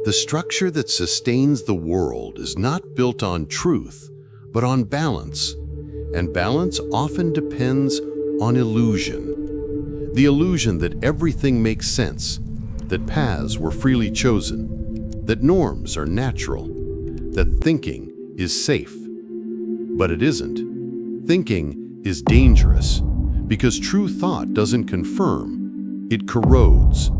The structure that sustains the world is not built on truth, but on balance, and balance often depends on illusion. The illusion that everything makes sense, that paths were freely chosen, that norms are natural, that thinking is safe. But it isn't. Thinking is dangerous because true thought doesn't confirm. It corrodes,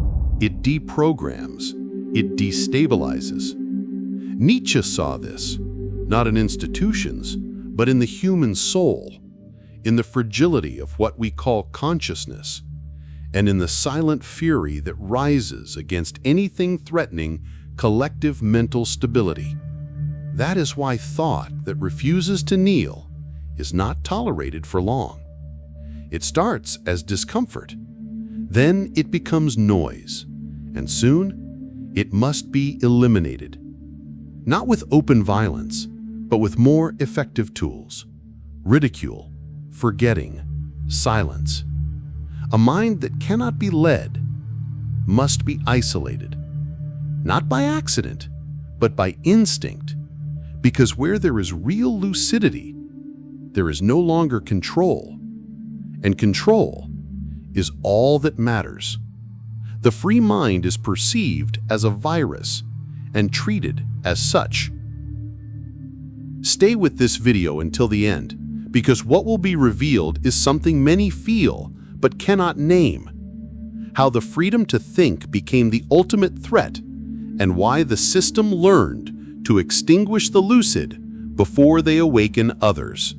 it deprograms, it destabilizes. Nietzsche saw this, not in institutions, but in the human soul, in the fragility of what we call consciousness, and in the silent fury that rises against anything threatening collective mental stability. That is why thought that refuses to kneel is not tolerated for long. It starts as discomfort, then it becomes noise, and soon it must be eliminated. Not with open violence, but with more effective tools: ridicule, forgetting, silence. A mind that cannot be led must be isolated, not by accident, but by instinct, because where there is real lucidity, there is no longer control, and control is all that matters. The free mind is perceived as a virus and treated as such. Stay with this video until the end, because what will be revealed is something many feel but cannot name: how the freedom to think became the ultimate threat, and why the system learned to extinguish the lucid before they awaken others.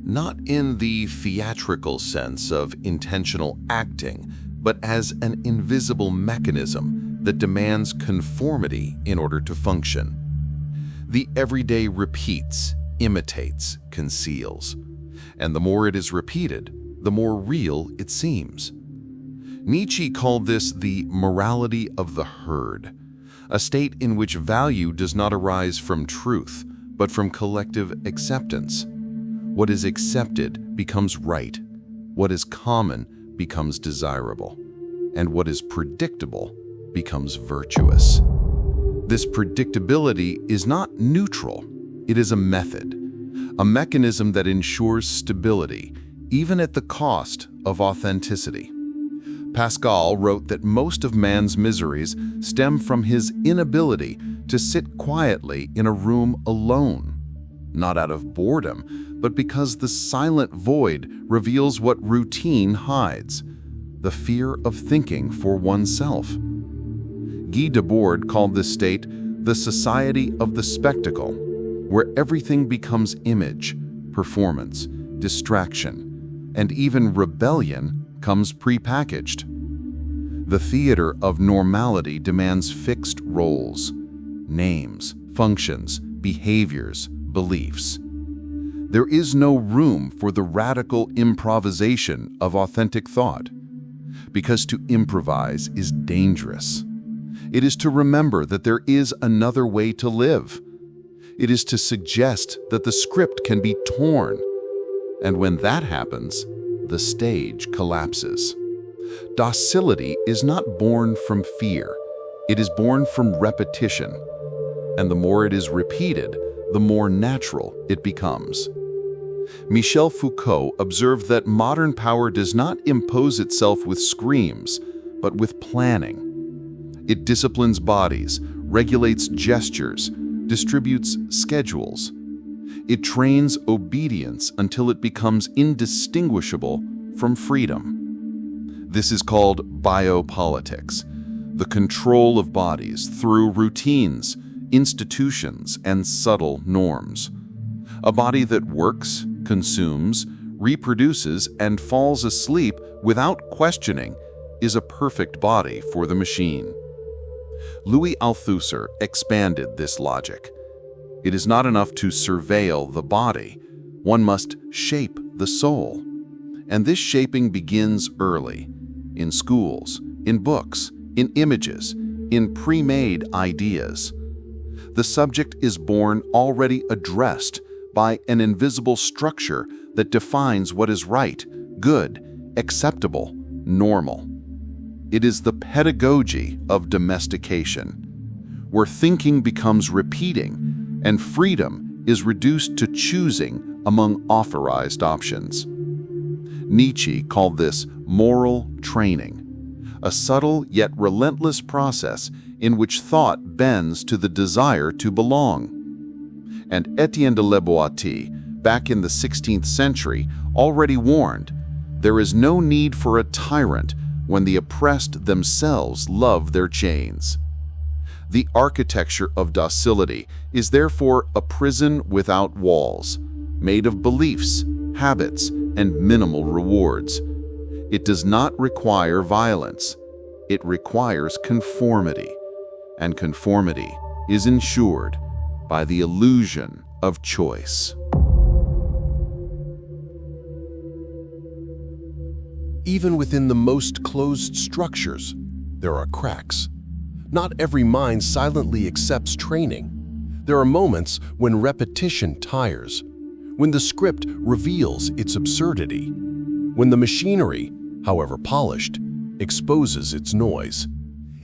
Not in the theatrical sense of intentional acting, but as an invisible mechanism that demands conformity in order to function. The everyday repeats, imitates, conceals, and the more it is repeated, the more real it seems. Nietzsche called this the morality of the herd, a state in which value does not arise from truth, but from collective acceptance. What is accepted becomes right, what is common becomes desirable, and what is predictable becomes virtuous. This predictability is not neutral, it is a method, a mechanism that ensures stability, even at the cost of authenticity. Pascal wrote that most of man's miseries stem from his inability to sit quietly in a room alone, not out of boredom, but because the silent void reveals what routine hides: the fear of thinking for oneself. Guy Debord called this state the society of the spectacle, where everything becomes image, performance, distraction, and even rebellion comes prepackaged. The theater of normality demands fixed roles, names, functions, behaviors, beliefs. There is no room for the radical improvisation of authentic thought, because to improvise is dangerous. It is to remember that there is another way to live. It is to suggest that the script can be torn. And when that happens, the stage collapses. Docility is not born from fear. It is born from repetition. And the more it is repeated, the more natural it becomes. Michel Foucault observed that modern power does not impose itself with screams, but with planning. It disciplines bodies, regulates gestures, distributes schedules. It trains obedience until it becomes indistinguishable from freedom. This is called biopolitics, the control of bodies through routines, institutions, and subtle norms. A body that works, consumes, reproduces, and falls asleep without questioning is a perfect body for the machine. Louis Althusser expanded this logic. It is not enough to surveil the body, one must shape the soul. And this shaping begins early, in schools, in books, in images, in pre-made ideas. The subject is born already addressed by an invisible structure that defines what is right, good, acceptable, normal. It is the pedagogy of domestication, where thinking becomes repeating and freedom is reduced to choosing among authorized options. Nietzsche called this moral training, a subtle yet relentless process in which thought bends to the desire to belong. And Etienne de Boétie, back in the 16th century, already warned, there is no need for a tyrant when the oppressed themselves love their chains. The architecture of docility is therefore a prison without walls, made of beliefs, habits, and minimal rewards. It does not require violence. It requires conformity, and conformity is ensured by the illusion of choice. Even within the most closed structures, there are cracks. Not every mind silently accepts training. There are moments when repetition tires, when the script reveals its absurdity, when the machinery, however polished, exposes its noise.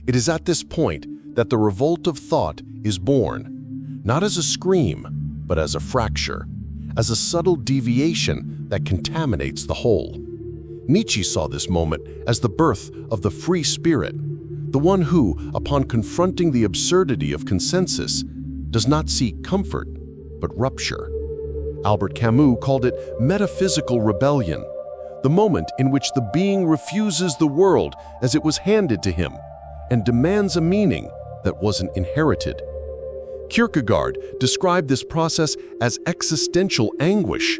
It is at this point that the revolt of thought is born, not as a scream, but as a fracture, as a subtle deviation that contaminates the whole. Nietzsche saw this moment as the birth of the free spirit, the one who, upon confronting the absurdity of consensus, does not seek comfort, but rupture. Albert Camus called it metaphysical rebellion, the moment in which the being refuses the world as it was handed to him and demands a meaning that wasn't inherited. Kierkegaard described this process as existential anguish,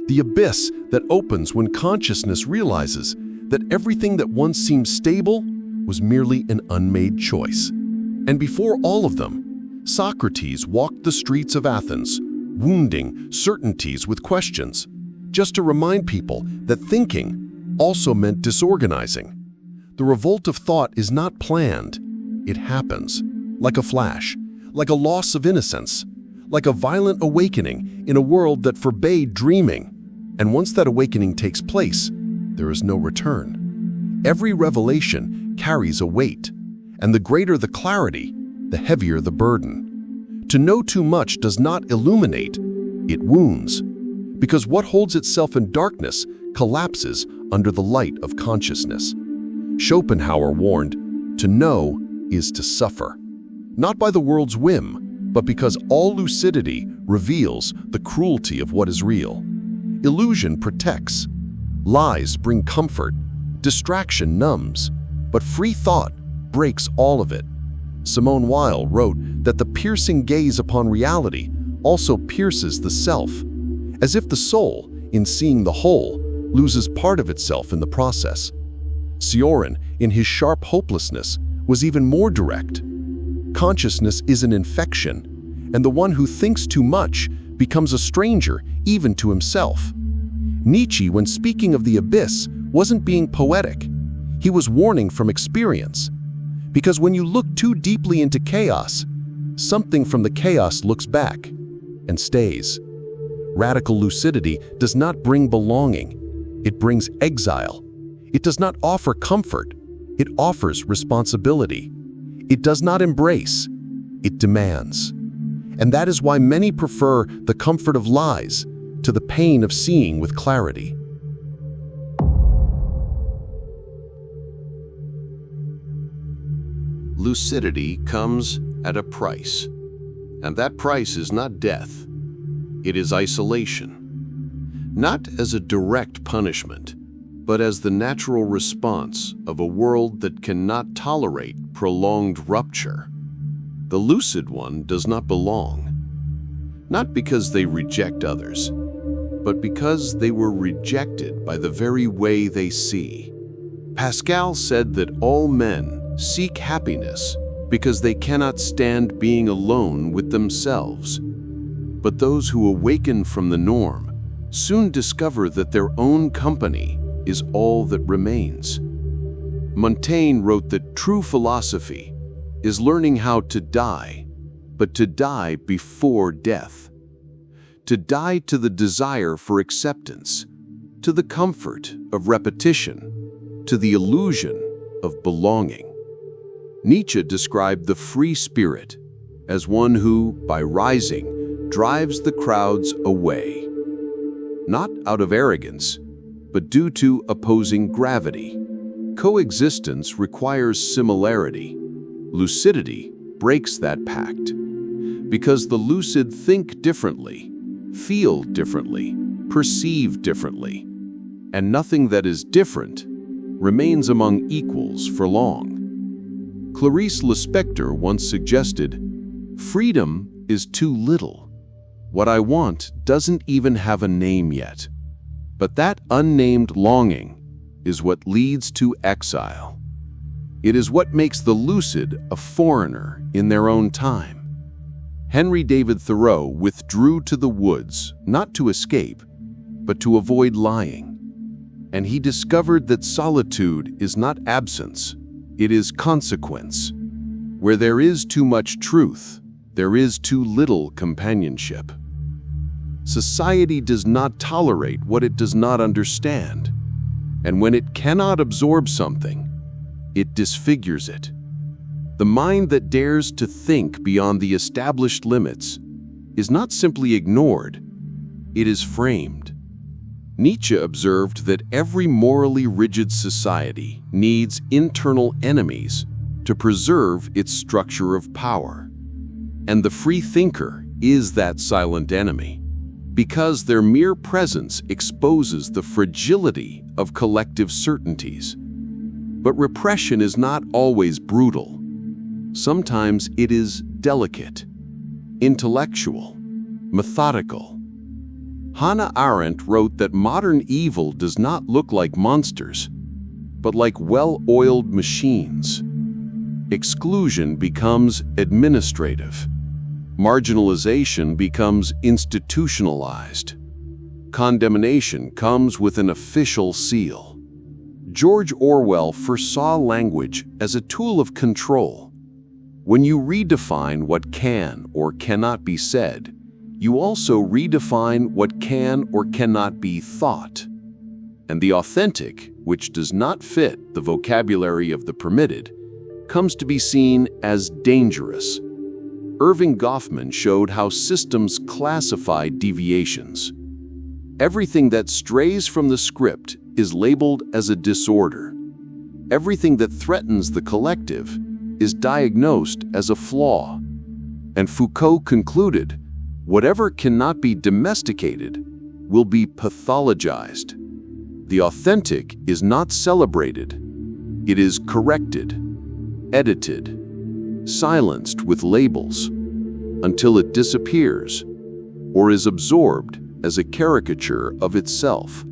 the abyss that opens when consciousness realizes that everything that once seemed stable was merely an unmade choice. And before all of them, Socrates walked the streets of Athens, wounding certainties with questions, just to remind people that thinking also meant disorganizing. The revolt of thought is not planned. It happens, like a flash, like a loss of innocence, like a violent awakening in a world that forbade dreaming. And once that awakening takes place, there is no return. Every revelation carries a weight, and the greater the clarity, the heavier the burden. To know too much does not illuminate, it wounds, because what holds itself in darkness collapses under the light of consciousness. Schopenhauer warned, to know is to suffer, not by the world's whim, but because all lucidity reveals the cruelty of what is real. Illusion protects, lies bring comfort, distraction numbs, but free thought breaks all of it. Simone Weil wrote that the piercing gaze upon reality also pierces the self, as if the soul, in seeing the whole, loses part of itself in the process. Sioran, in his sharp hopelessness, was even more direct. Consciousness is an infection, and the one who thinks too much becomes a stranger even to himself. Nietzsche, when speaking of the abyss, wasn't being poetic. He was warning from experience. Because when you look too deeply into chaos, something from the chaos looks back and stays. Radical lucidity does not bring belonging. It brings exile. It does not offer comfort. It offers responsibility. It does not embrace. It demands. And that is why many prefer the comfort of lies to the pain of seeing with clarity. Lucidity comes at a price, and that price is not death. It is isolation, not as a direct punishment, but as the natural response of a world that cannot tolerate prolonged rupture. The lucid one does not belong, not because they reject others, but because they were rejected by the very way they see. Pascal said that all men seek happiness because they cannot stand being alone with themselves. But those who awaken from the norm soon discover that their own company is all that remains. Montaigne wrote that true philosophy is learning how to die, but to die before death. To die to the desire for acceptance, to the comfort of repetition, to the illusion of belonging. Nietzsche described the free spirit as one who, by rising, drives the crowds away. Not out of arrogance, but due to opposing gravity. Coexistence requires similarity. Lucidity breaks that pact. Because the lucid think differently, feel differently, perceive differently, and nothing that is different remains among equals for long. Clarice Lispector once suggested, "Freedom is too little. What I want doesn't even have a name yet." But that unnamed longing is what leads to exile. It is what makes the lucid a foreigner in their own time. Henry David Thoreau withdrew to the woods, not to escape, but to avoid lying. And he discovered that solitude is not absence, it is consequence. Where there is too much truth, there is too little companionship. Society does not tolerate what it does not understand, and when it cannot absorb something, it disfigures it. The mind that dares to think beyond the established limits is not simply ignored, it is framed. Nietzsche observed that every morally rigid society needs internal enemies to preserve its structure of power. And the free thinker is that silent enemy, because their mere presence exposes the fragility of collective certainties. But repression is not always brutal. Sometimes it is delicate, intellectual, methodical. Hannah Arendt wrote that modern evil does not look like monsters, but like well-oiled machines. Exclusion becomes administrative. Marginalization becomes institutionalized. Condemnation comes with an official seal. George Orwell foresaw language as a tool of control. When you redefine what can or cannot be said, you also redefine what can or cannot be thought. And the authentic, which does not fit the vocabulary of the permitted, comes to be seen as dangerous. Irving Goffman showed how systems classify deviations. Everything that strays from the script is labeled as a disorder. Everything that threatens the collective is diagnosed as a flaw. And Foucault concluded, whatever cannot be domesticated will be pathologized. The authentic is not celebrated. It is corrected, edited, silenced with labels until it disappears or is absorbed as a caricature of itself.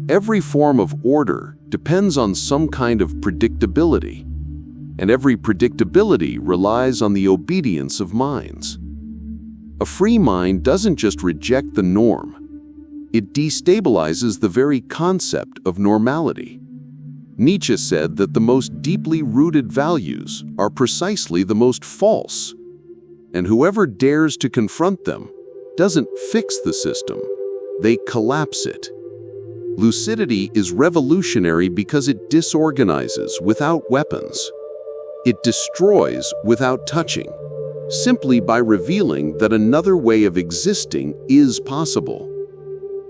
Every form of order depends on some kind of predictability, and every predictability relies on the obedience of minds. A free mind doesn't just reject the norm, it destabilizes the very concept of normality. Nietzsche said that the most deeply rooted values are precisely the most false, and whoever dares to confront them doesn't fix the system, they collapse it. Lucidity is revolutionary because it disorganizes without weapons. It destroys without touching, simply by revealing that another way of existing is possible.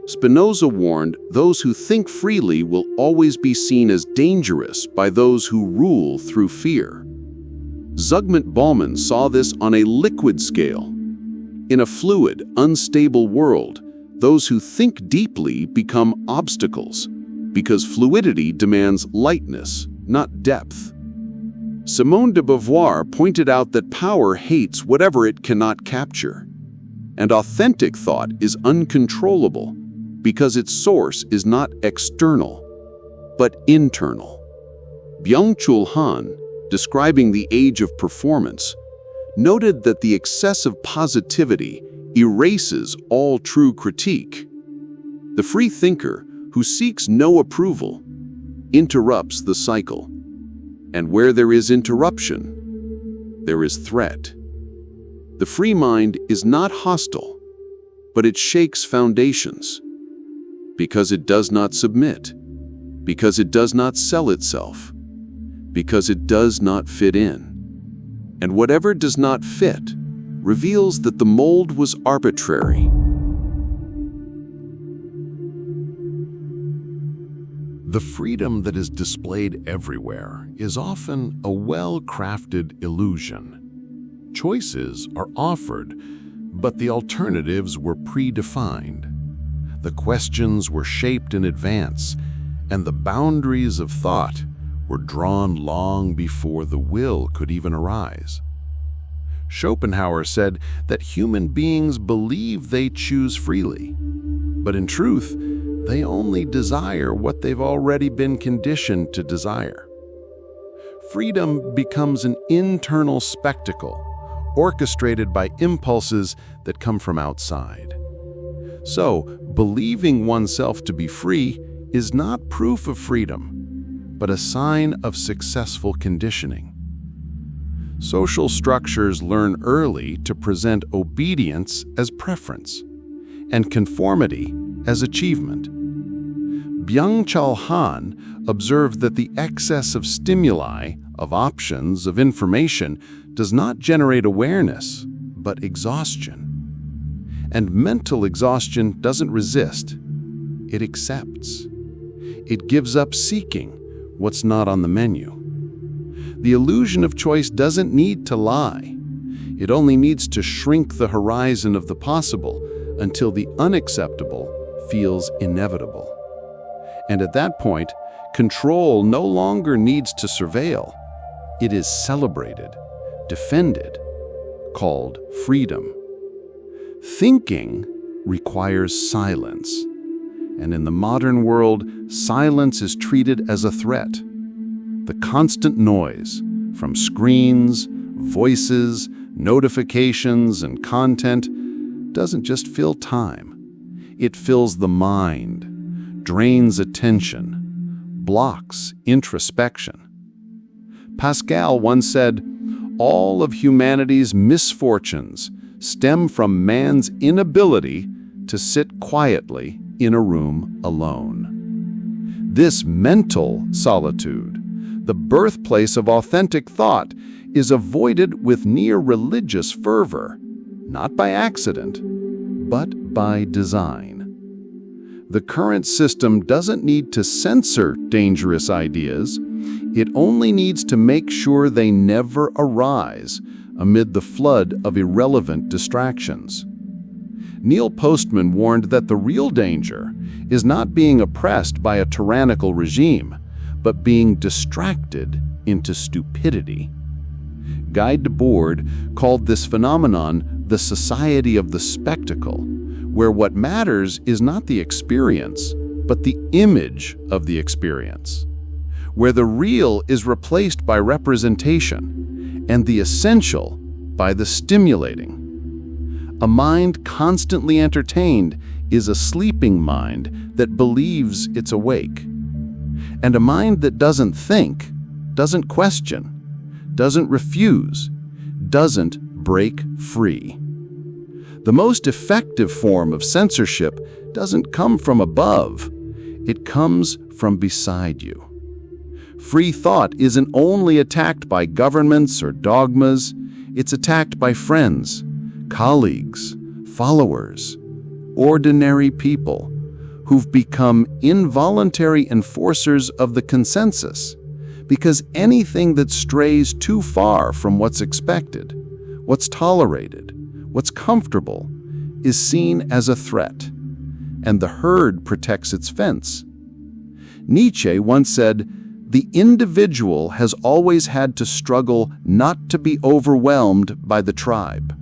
Spinoza warned those who think freely will always be seen as dangerous by those who rule through fear. Zygmunt Bauman saw this on a liquid scale. In a fluid, unstable world, those who think deeply become obstacles, because fluidity demands lightness, not depth. Simone de Beauvoir pointed out that power hates whatever it cannot capture, and authentic thought is uncontrollable because its source is not external, but internal. Byung-Chul Han, describing the age of performance, noted that the excess of positivity erases all true critique. The free thinker, who seeks no approval, interrupts the cycle. And where there is interruption, there is threat. The free mind is not hostile, but it shakes foundations. Because it does not submit, because it does not sell itself, because it does not fit in. And whatever does not fit reveals that the mold was arbitrary. The freedom that is displayed everywhere is often a well-crafted illusion. Choices are offered, but the alternatives were predefined. The questions were shaped in advance, and the boundaries of thought were drawn long before the will could even arise. Schopenhauer said that human beings believe they choose freely, but in truth, they only desire what they've already been conditioned to desire. Freedom becomes an internal spectacle, orchestrated by impulses that come from outside. So, believing oneself to be free is not proof of freedom, but a sign of successful conditioning. Social structures learn early to present obedience as preference and conformity as achievement. Byung-Chul Han observed that the excess of stimuli, of options, of information does not generate awareness, but exhaustion. And mental exhaustion doesn't resist, it accepts. It gives up seeking what's not on the menu. The illusion of choice doesn't need to lie. It only needs to shrink the horizon of the possible until the unacceptable feels inevitable. And at that point, control no longer needs to surveil. It is celebrated, defended, called freedom. Thinking requires silence. And in the modern world, silence is treated as a threat. The constant noise from screens, voices, notifications, and content doesn't just fill time. It fills the mind, drains attention, blocks introspection. Pascal once said, "All of humanity's misfortunes stem from man's inability to sit quietly in a room alone." This mental solitude, the birthplace of authentic thought, is avoided with near religious fervor, not by accident, but by design. The current system doesn't need to censor dangerous ideas. It only needs to make sure they never arise amid the flood of irrelevant distractions. Neil Postman warned that the real danger is not being oppressed by a tyrannical regime, but being distracted into stupidity. Guy Debord called this phenomenon the society of the spectacle, where what matters is not the experience, but the image of the experience, where the real is replaced by representation, and the essential by the stimulating. A mind constantly entertained is a sleeping mind that believes it's awake. And a mind that doesn't think, doesn't question, doesn't refuse, doesn't break free. The most effective form of censorship doesn't come from above, it comes from beside you. Free thought isn't only attacked by governments or dogmas, it's attacked by friends, colleagues, followers, ordinary people who've become involuntary enforcers of the consensus, because anything that strays too far from what's expected, what's tolerated, what's comfortable, is seen as a threat, and the herd protects its fence. Nietzsche once said, "The individual has always had to struggle not to be overwhelmed by the tribe."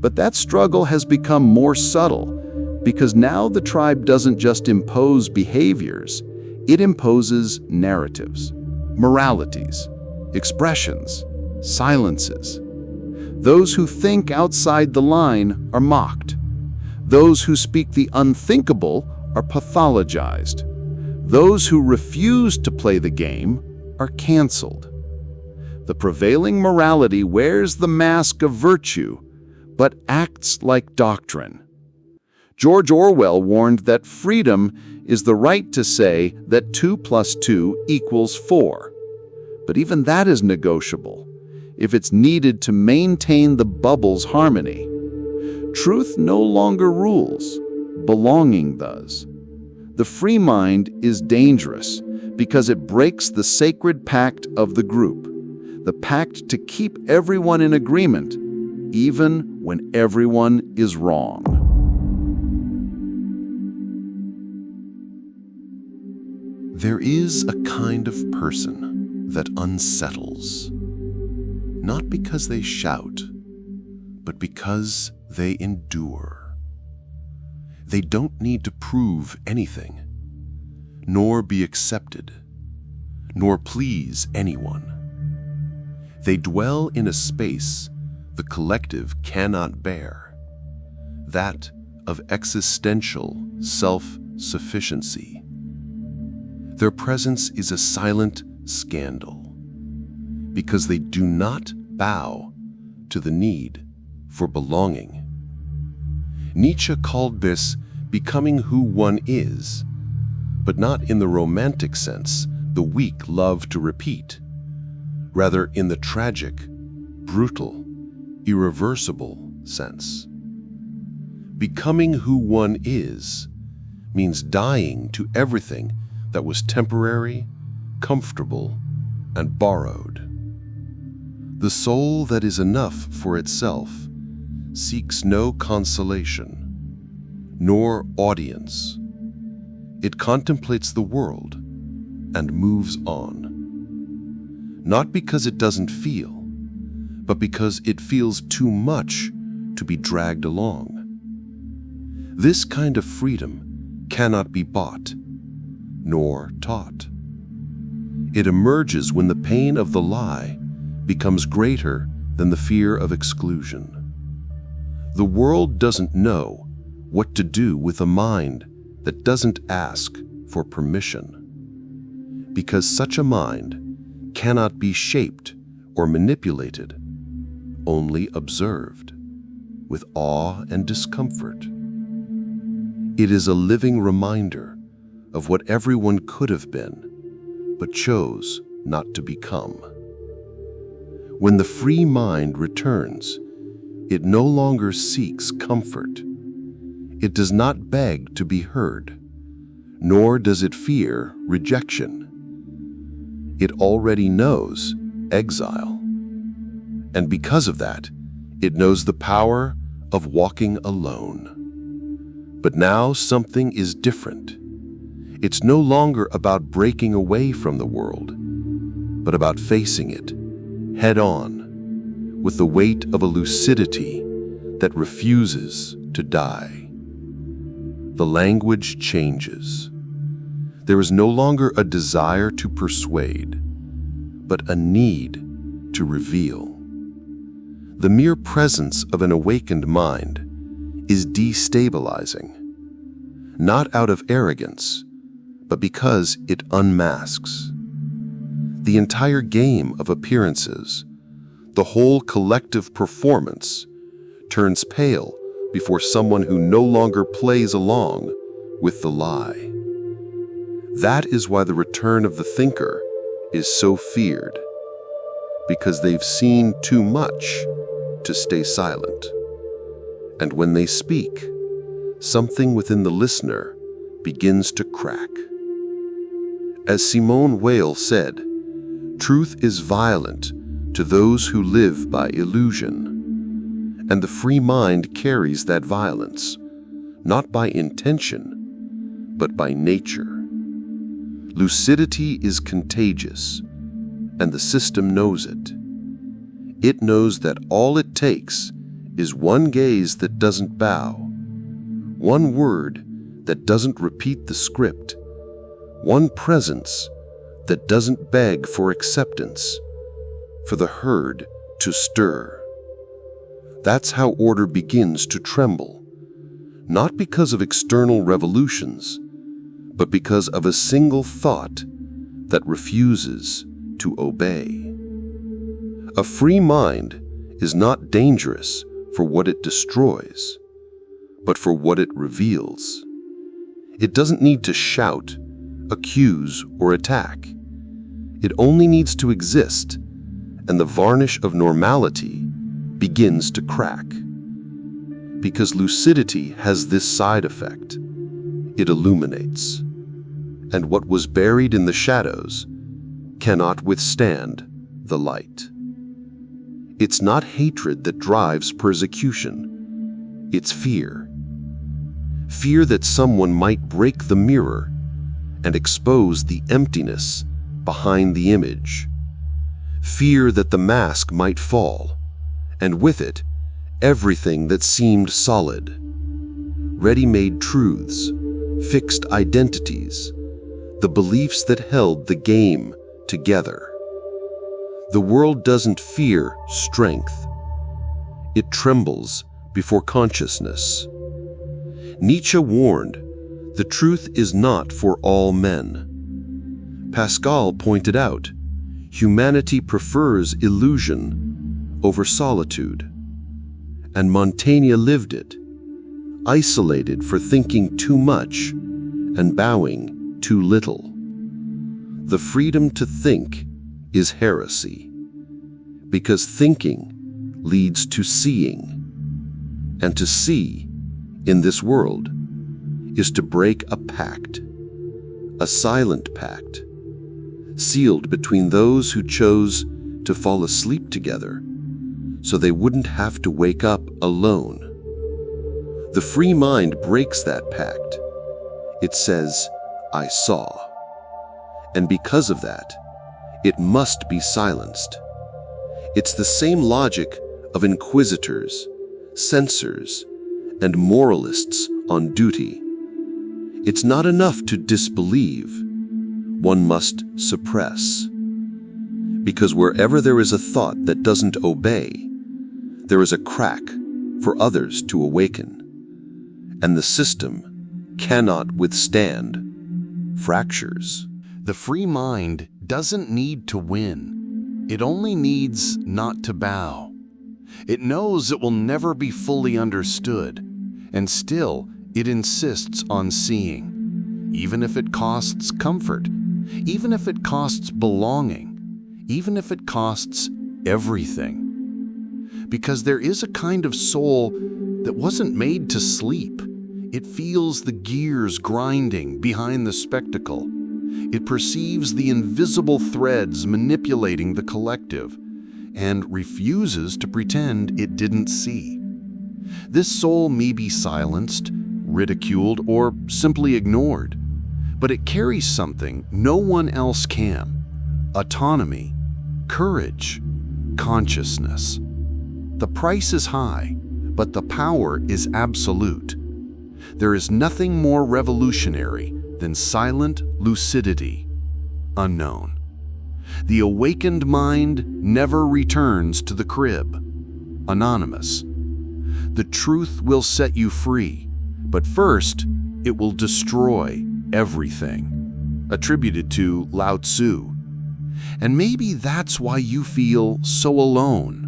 But that struggle has become more subtle, because now the tribe doesn't just impose behaviors, it imposes narratives, moralities, expressions, silences. Those who think outside the line are mocked. Those who speak the unthinkable are pathologized. Those who refuse to play the game are canceled. The prevailing morality wears the mask of virtue, but acts like doctrine. George Orwell warned that freedom is the right to say that 2 + 2 = 4. But even that is negotiable, if it's needed to maintain the bubble's harmony. Truth no longer rules, belonging does. The free mind is dangerous because it breaks the sacred pact of the group, the pact to keep everyone in agreement, even when everyone is wrong. There is a kind of person that unsettles, not because they shout, but because they endure. They don't need to prove anything, nor be accepted, nor please anyone. They dwell in a space the collective cannot bear, that of existential self-sufficiency. Their presence is a silent scandal, because they do not bow to the need for belonging. Nietzsche called this becoming who one is, but not in the romantic sense the weak love to repeat, rather in the tragic, brutal, irreversible sense. Becoming who one is means dying to everything that was temporary, comfortable, and borrowed. The soul that is enough for itself seeks no consolation, nor audience. It contemplates the world and moves on. Not because it doesn't feel, but because it feels too much to be dragged along. This kind of freedom cannot be bought, nor taught. It emerges when the pain of the lie becomes greater than the fear of exclusion. The world doesn't know what to do with a mind that doesn't ask for permission, because such a mind cannot be shaped or manipulated, only observed, with awe and discomfort. It is a living reminder of what everyone could have been, but chose not to become. When the free mind returns, it no longer seeks comfort. It does not beg to be heard, nor does it fear rejection. It already knows exile. And because of that, it knows the power of walking alone. But now something is different. It's no longer about breaking away from the world, but about facing it head on, with the weight of a lucidity that refuses to die. The language changes. There is no longer a desire to persuade, but a need to reveal. The mere presence of an awakened mind is destabilizing, not out of arrogance, but because it unmasks. The entire game of appearances, the whole collective performance, turns pale before someone who no longer plays along with the lie. That is why the return of the thinker is so feared, because they've seen too much to stay silent. And when they speak, something within the listener begins to crack. As Simone Weil said, truth is violent to those who live by illusion, and the free mind carries that violence, not by intention, but by nature. Lucidity is contagious, and the system knows it. It knows that all it takes is one gaze that doesn't bow, one word that doesn't repeat the script, one presence that doesn't beg for acceptance, for the herd to stir. That's how order begins to tremble, not because of external revolutions, but because of a single thought that refuses to obey. A free mind is not dangerous for what it destroys, but for what it reveals. It doesn't need to shout, accuse, or attack. It only needs to exist, and the varnish of normality begins to crack. Because lucidity has this side effect. It illuminates. And what was buried in the shadows cannot withstand the light. It's not hatred that drives persecution. It's fear. Fear that someone might break the mirror and expose the emptiness behind the image. Fear that the mask might fall, and with it, everything that seemed solid. Ready-made truths, fixed identities, the beliefs that held the game together. The world doesn't fear strength. It trembles before consciousness. Nietzsche warned, the truth is not for all men. Pascal pointed out, humanity prefers illusion over solitude. And Montaigne lived it, isolated for thinking too much and bowing too little. The freedom to think is heresy, because thinking leads to seeing, and to see in this world is to break a pact, a silent pact, sealed between those who chose to fall asleep together so they wouldn't have to wake up alone. The free mind breaks that pact. It says, I saw. And because of that, it must be silenced. It's the same logic of inquisitors, censors, and moralists on duty. It's not enough to disbelieve. One must suppress. Because wherever there is a thought that doesn't obey, there is a crack for others to awaken. And the system cannot withstand fractures. The free mind doesn't need to win. It only needs not to bow. It knows it will never be fully understood, and still it insists on seeing, even if it costs comfort, even if it costs belonging, even if it costs everything. Because there is a kind of soul that wasn't made to sleep. It feels the gears grinding behind the spectacle. It perceives the invisible threads manipulating the collective and refuses to pretend it didn't see. This soul may be silenced, ridiculed, or simply ignored, but it carries something no one else can: autonomy, courage, consciousness. The price is high, but the power is absolute. There is nothing more revolutionary than silent lucidity, unknown. The awakened mind never returns to the crib, anonymous. The truth will set you free, but first it will destroy everything. Attributed to Lao Tzu. And maybe that's why you feel so alone.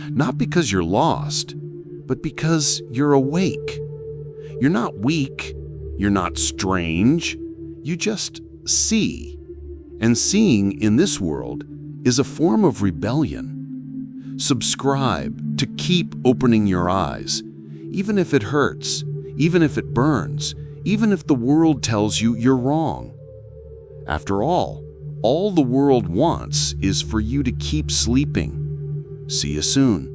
Not because you're lost, but because you're awake. You're not weak. You're not strange. You just see. And seeing in this world is a form of rebellion. Subscribe to keep opening your eyes, even if it hurts, even if it burns, even if the world tells you you're wrong. After all the world wants is for you to keep sleeping. See you soon.